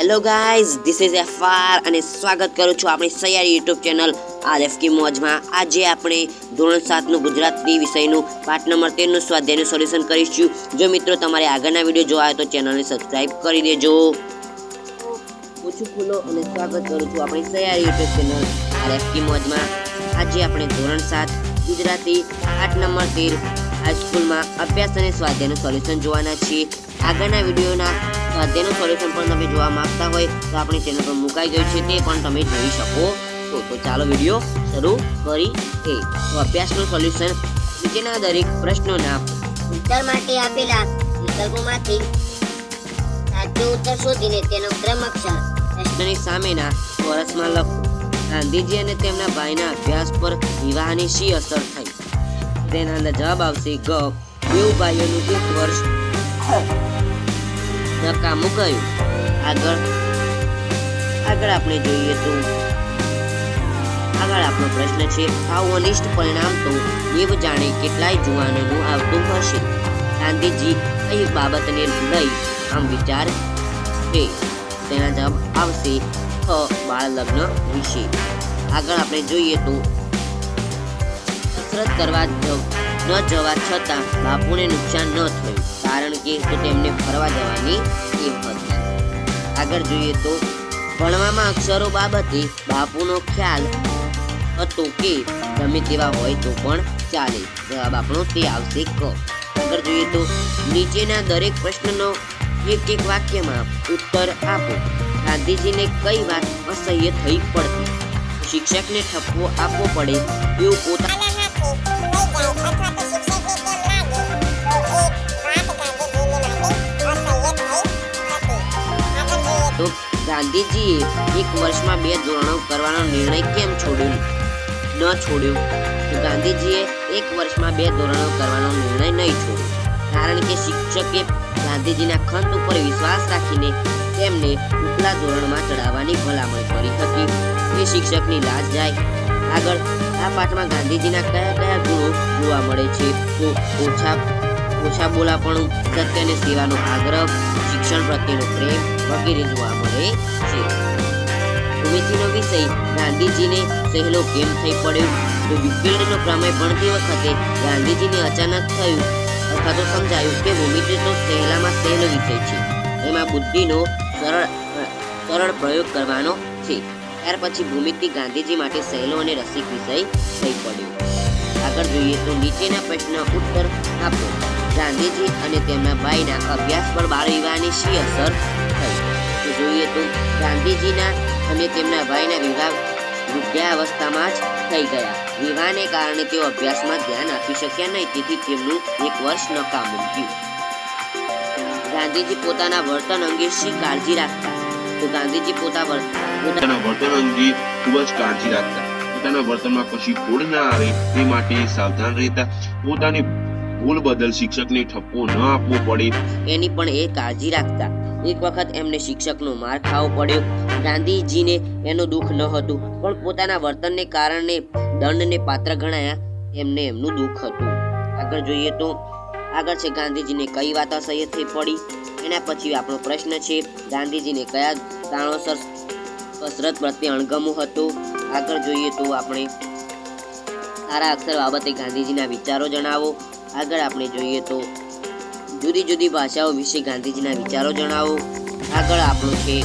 Hello guys, this is FR અને સ્વાગત કરું છું આપણી સૈયારી યુટ્યુબ ચેનલ આરએફ કી મોજમાં। આજે આપણે ધોરણ 7નું ગુજરાતી વિષયનું પાઠ નંબર 13નું સ્વાધ્યાયનું સોલ્યુશન કરીશું। જો મિત્રો તમારે આગળના વિડીયો જોવા હોય તો ચેનલને સબસ્ક્રાઇબ કરી દેજો। ઓછું ખુલ્લો અને સ્વાગત કરું છું આપણી સૈયારી યુટ્યુબ ચેનલ આરએફ કી મોજમાં। આજે આપણે ધોરણ 7 ગુજરાતી પાઠ નંબર 13 હાઈસ્કૂલમાં અભ્યાસ અને સ્વાધ્યાયનું સોલ્યુશન જોવાના છીએ। આગળના વિડીયોના સ્વાધ્યાયનું સોલ્યુશન પણ તમે જોવા માંગતા હોય તો આપણી ચેનલ પર મુકાઈ ગયું છે, તે પણ તમે જોઈ શકો છો। તો ચાલો વિડીયો શરૂ કરીએ। તો અભ્યાસનું સોલ્યુશન નીચેના દરેક પ્રશ્નોના ઉત્તર માટે આપેલા વિકલ્પોમાંથી સાચો ઉત્તર શોધીને તેનો ક્રમઅક્ષર પ્રશ્નની સામેના ચોરસમાં લખો। ગાંધીજી અને તેમના ભાઈના અભ્યાસ પર વિવાહની શી અસર થઈ? તેના અંદર જવાબ આવશે ગ। બેઉ ભાઈઓનું એક વર્ષ નકામું ગયું। આગળ આપણે જોઈએ તો આગળ આપણો પ્રશ્ન છે, આવું અનિષ્ટ પરિણામ તો દેવ જાણે કેટલાય જુવાનોનું આવતું હશે। ગાંધીજી કઈ બાબતને લઈ આમ વિચાર છે? તેના જવાબ આવશે ખ બાળ લગ્ન વિશે। આગળ આપણે જોઈએ તો કસરત કરવા ન જવા છતાં બાપુને નુકસાન ન થયું, કારણ કે તેમને ફરવા જવાની ટેવ હતી। આગળ જોઈએ તો ભણવામાં અક્ષરો બાબતે બાપુનો ખ્યાલ હતો કે ગમે તેવા હોય તો પણ ચાલે। જવાબ આપણો તે આવશે ક। આગળ જોઈએ તો નીચેના દરેક પ્રશ્નનો એક એક વાક્યમાં ઉત્તર આપો। ગાંધીજીને કઈ વાત અસહ્ય થઈ પડતી? શિક્ષકને ઠપકો આપવો પડે એવું પોતાના તો ગાંધીજીએ એક વર્ષમાં 2 ધોરણો કરવાનો નિર્ણય કેમ છોડ્યો? તો ગાંધીજીએ એક વર્ષમાં 2 ધોરણો કરવાનો નિર્ણય નહીં છોડ્યો, કારણ કે શિક્ષકે ગાંધીજીના ખંત ઉપર વિશ્વાસ રાખીને તેમને ઉપલા ધોરણમાં ચડાવવાની ભલામણ કરી હતી। એ શિક્ષકની લાજ જાય। આગળ આ પાઠમાં ગાંધીજીના કયા ગુણો જોવા મળે છે? તો ઓછા બોલાપણું, સત્ય અને સેવાનો આગ્રહ, શિક્ષણ પ્રત્યેનો પ્રેમ વગેરે જોવા મળે છે। ભૂમિતિનો વિષય ગાંધીજીને સહેલો કેમ થઈ પડ્યો? તો વિફિલ્ડનો પ્રમેય ભણતી વખતે ગાંધીજીને અચાનક થયું અથવા તો સમજાયું કે ભૂમિતિ તો સહેલામાં સહેલો વિષય છે, એમાં બુદ્ધિનો સરળ પ્રયોગ કરવાનો છે। ત્યાર પછી ભૂમિતિ ગાંધીજી માટે સહેલો અને રસિક વિષય થઈ પડ્યો। આગળ જોઈએ તો નીચેના પ્રશ્નનો ઉત્તર આપો। ગાંધીજી અને તેમના ભાઈના અભ્યાસ પર બાળ વિવાહની શી અસર થઈ? તો જોઈએ તો ગાંધીજીના અને તેમના ભાઈના વિવાહ વૃદ્ધાવસ્થામાં જ થઈ ગયા। વિવાહને કારણે તેઓ અભ્યાસમાં ધ્યાન આપી શક્યા નહીં, તેથી તેમનું એક વર્ષ નકામું ગયું। ગાંધીજી પોતાના વર્તન અંગે શી કાળજી રાખતા? તો ગાંધીજી પોતાના વર્તન અંગે ખૂબ જ કાળજી રાખતા। પોતાના વર્તનમાં કશી ભૂલ ના આવે તે માટે સાવધાન રહેતા। પોતાની ભૂલ બદલ શિક્ષકને ઠપકો ન આપવો પડે એની પણ એ કાળજી રાખતા। એક વખત એમને શિક્ષકનો માર ખાવો પડ્યો। ગાંધીજીને એનું દુઃખ ન હતું, પણ પોતાના વર્તનને કારણે દંડને પાત્ર ગણાયા એમને એમનું દુઃખ હતું। આગળ જોઈએ તો આગળ છે ગાંધીજીને કઈ વાત અસહ્ય થઈ પડી? એના પછી આપણો પ્રશ્ન છે, ગાંધીજીને કયા કારણોસર કસરત પ્રત્યે અણગમો હતો? આગળ જોઈએ તો આપણે સારા અક્ષર બાબતે ગાંધીજીના વિચારો જણાવો। આગળ આપણે જોઈએ તો જુદી જુદી ભાષાઓ વિશે ગાંધીજીના વિચારો જણાવો। આગળ આપણું છે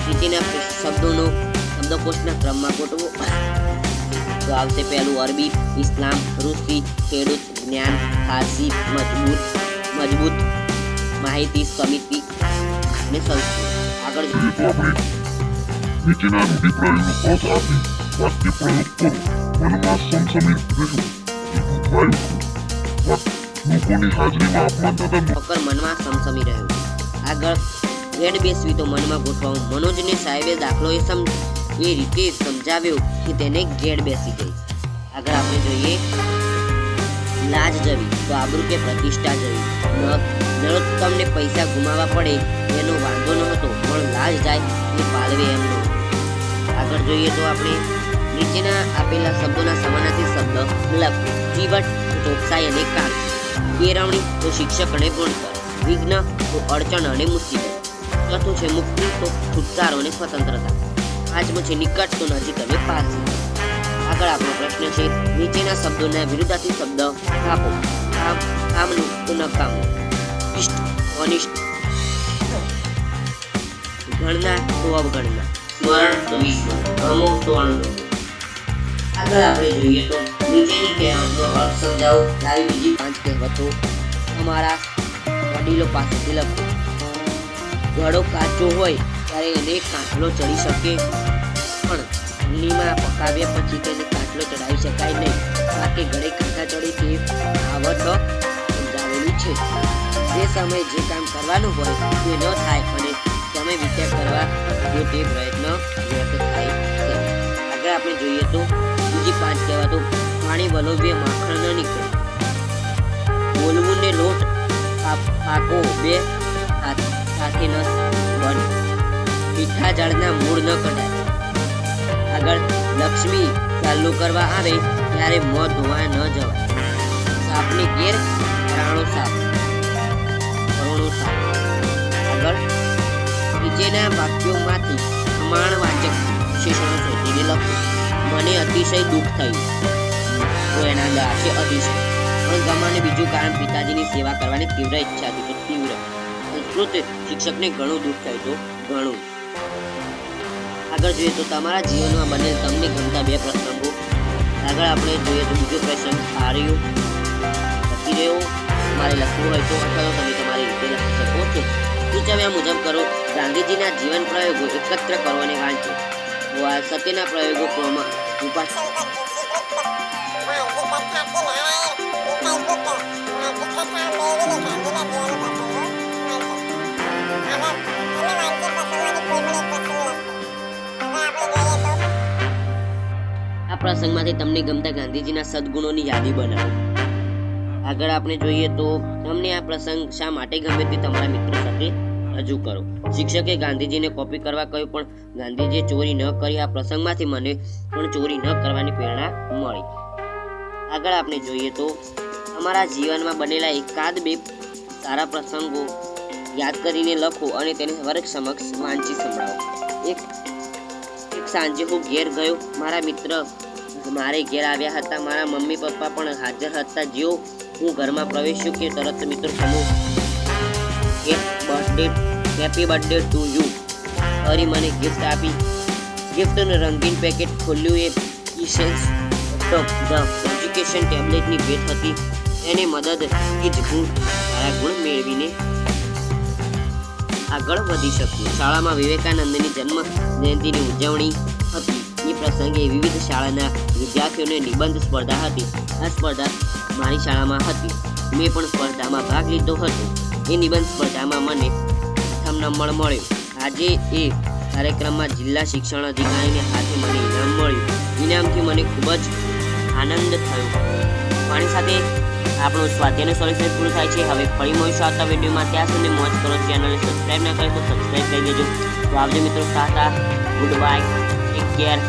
નીચેના શબ્દોનો શબ્દકોશના ક્રમમાં ગોઠવો। તો આવશે પહેલું અરબી, ઇસ્લામ, રૂસી, ખેડૂત, જ્ઞાન, ફારસી, મજબૂત, માહિતી, સમિતિ અને સંસ્કૃત। આગળ નીચેના રૂઢિપ્રયોગનો અર્થ આપી વાક્ય પ્રયોગ કરો। મનમાં સમસમિત રહ્યું, લોકોની હાજરીમાં અપમાન થતા મનમાં સમસમી રહ્યું। આગળ ઘેડ બેસવી તો મનમાં ગોઠવાવું। મનોજને સાહેબે દાખલો એ રીતે સમજાવ્યો કે તેને ઘેડ બેસી ગઈ। આગળ આપણે જોઈએ લાજ જવી તો આબરૂ કે પ્રતિષ્ઠા જવી। નરોત્તમને પૈસા ગુમાવવા પડે એનો વાંધો ન હતો, પણ લાજ જાય એ પાલવે એમ ન। આગળ જોઈએ તો આપણે નીચેના આપેલા શબ્દોના સમાનાર્થી શબ્દ લખો। ચીવટ તો ચોકસાઈ અને કાળજી, કેળવણી તો શિક્ષક અને ભણતર, વિઘ્ન તો અડચણ અને મુસીબત, ચોથું છે મુક્તિ તો છુટકારો અને સ્વતંત્રતા. પાંચમું છે નિકટ તો નજીક અને પાસે. આગળ આપણો પ્રશ્ન છે નીચેના શબ્દોના વિરુદ્ધાર્થી શબ્દ આપો. કામનું તો નકામું, ઇષ્ટ અનિષ્ટ, ગણના તો અવગણના, સ્મરણ તો વિસ્મરણ, અમુક તો અણગમો. આગળ આપણે જોઈએ તો નીચેની કહેવતનો અર્થ સમજાવો. આવી બીજી 5 કહેવતો તમારા વડીલો પાસેથી લખો. ઘડો કાચો હોય ત્યારે એને કાંઠલો ચડી શકે, પણ અગ્નિમાં પકાવ્યા પછી તેને કાંઠલો ચડાવી શકાય નહીં. બાકી ઘડે કાંઠા ચડે તે આવત સમજાવેલું છે. જે સમયે જે કામ કરવાનું હોય તે ન થાય અને સમય વિચાર કરવા જો તે પ્રયત્ન વ્યર્થ થાય છે. આગળ આપણે જોઈએ તો બીજી 5 કહેવાતો પાણી વલોવીએ માખણ ન નીકળે, બોલવું ને લોટ પાકો બે સાથે ન બને, મીઠા ઝાડના મૂળ ન કઢાય. આગળ લક્ષ્મી ચાલુ કરવા આવે ત્યારે મોં ધોવા ન જવાય, સાપની ઘેર રાણો સાપ. આગળ નીચેના વાક્યોમાંથી પ્રમાણવાચક વિશેષણો શોધીને લખો. મને અતિશય દુઃખ થયું તો એના અંદર આવશે અતિશય. પણ ગમાને બીજું કારણ પિતાજીની સેવા કરવાની તીવ્ર ઈચ્છા હતી તો તીવ્ર. સંસ્કૃત શિક્ષકને ઘણું દુઃખ થયું તો ઘણું. આગળ જોઈએ તો તમારા જીવનમાં બનેલ તમને ગમતા 2 પ્રસંગો. આગળ આપણે જોઈએ તો બીજો પ્રસંગ હાર્યું લખી રહ્યો. તમારે લખવું હોય તો અથવા તો તમે તમારી રીતે લખી શકો છો. સૂચવ્યા મુજબ કરો. ગાંધીજીના જીવન પ્રયોગો એકત્ર કરો અને વાંચો. તો આ સત્યના પ્રયોગો આ પ્રસંગમાંથી તમને ગમતા ગાંધીજીના સદગુણોની યાદી બનાવો. આગળ આપણે જોઈએ તો તમને આ પ્રસંગ શા માટે ગમે તે તમારા મિત્રો સાથે રજૂ કરો. શિક્ષકે ગાંધીજીને કોપી કરવા કહ્યું પણ ગાંધીજીએ ચોરી ન કરી. આ પ્રસંગમાંથી મને પણ ચોરી ન કરવાની પ્રેરણા મળી. આગળ આપણે જોઈએ તો તમારા જીવનમાં બનેલા એકાદ 2 સારા પ્રસંગો યાદ કરીને લખો અને તેને વર્ગ સમક્ષ વાંચી સંભળાવો. એક સાંજે હું ઘેર ગયો. મારા મિત્ર મારે ઘેર આવ્યા હતા. મારા મમ્મી પપ્પા પણ હાજર હતા. જેઓ હું ઘરમાં પ્રવેશ્યો કે તરત મિત્રો સમૂહ હેપી બર્થડે ટુ યુ કરી મને ગિફ્ટ આપી. ગિફ્ટનું રંગીન પેકેટ ખોલ્યું. એ ઇસેન્સ એજ્યુકેશન ટેબ્લેટની ભેટ હતી. એને મદદથી જ હું સારા ગુણ મેળવીને આગળ વધી શક્યો. શાળામાં વિવેકાનંદની જન્મ જયંતિની ઉજવણી હતી. એ પ્રસંગે વિવિધ શાળાના વિદ્યાર્થીઓને નિબંધ સ્પર્ધા હતી. આ સ્પર્ધા મારી શાળામાં હતી. મેં પણ સ્પર્ધામાં ભાગ લીધો હતો. એ નિબંધ સ્પર્ધામાં મને પ્રથમ નંબર મળ્યો. આજે એ કાર્યક્રમમાં જિલ્લા શિક્ષણ અધિકારીને હાથે મને ઇનામ મળ્યું. ઇનામથી મને ખૂબ જ આનંદ થયો. પાણી સાથે આપણું સ્વાધ્યાયનું સોલ્યુશન પૂરું થાય છે. હવે ફરી મળીશું આવતા વિડીયોમાં. ત્યાં સુધી મોજ કરો. ચેનલને સબસ્ક્રાઈબ ના કરી તો સબસ્ક્રાઈબ કરી દેજો. તો આવજો મિત્રો. Tata, good bye, take care.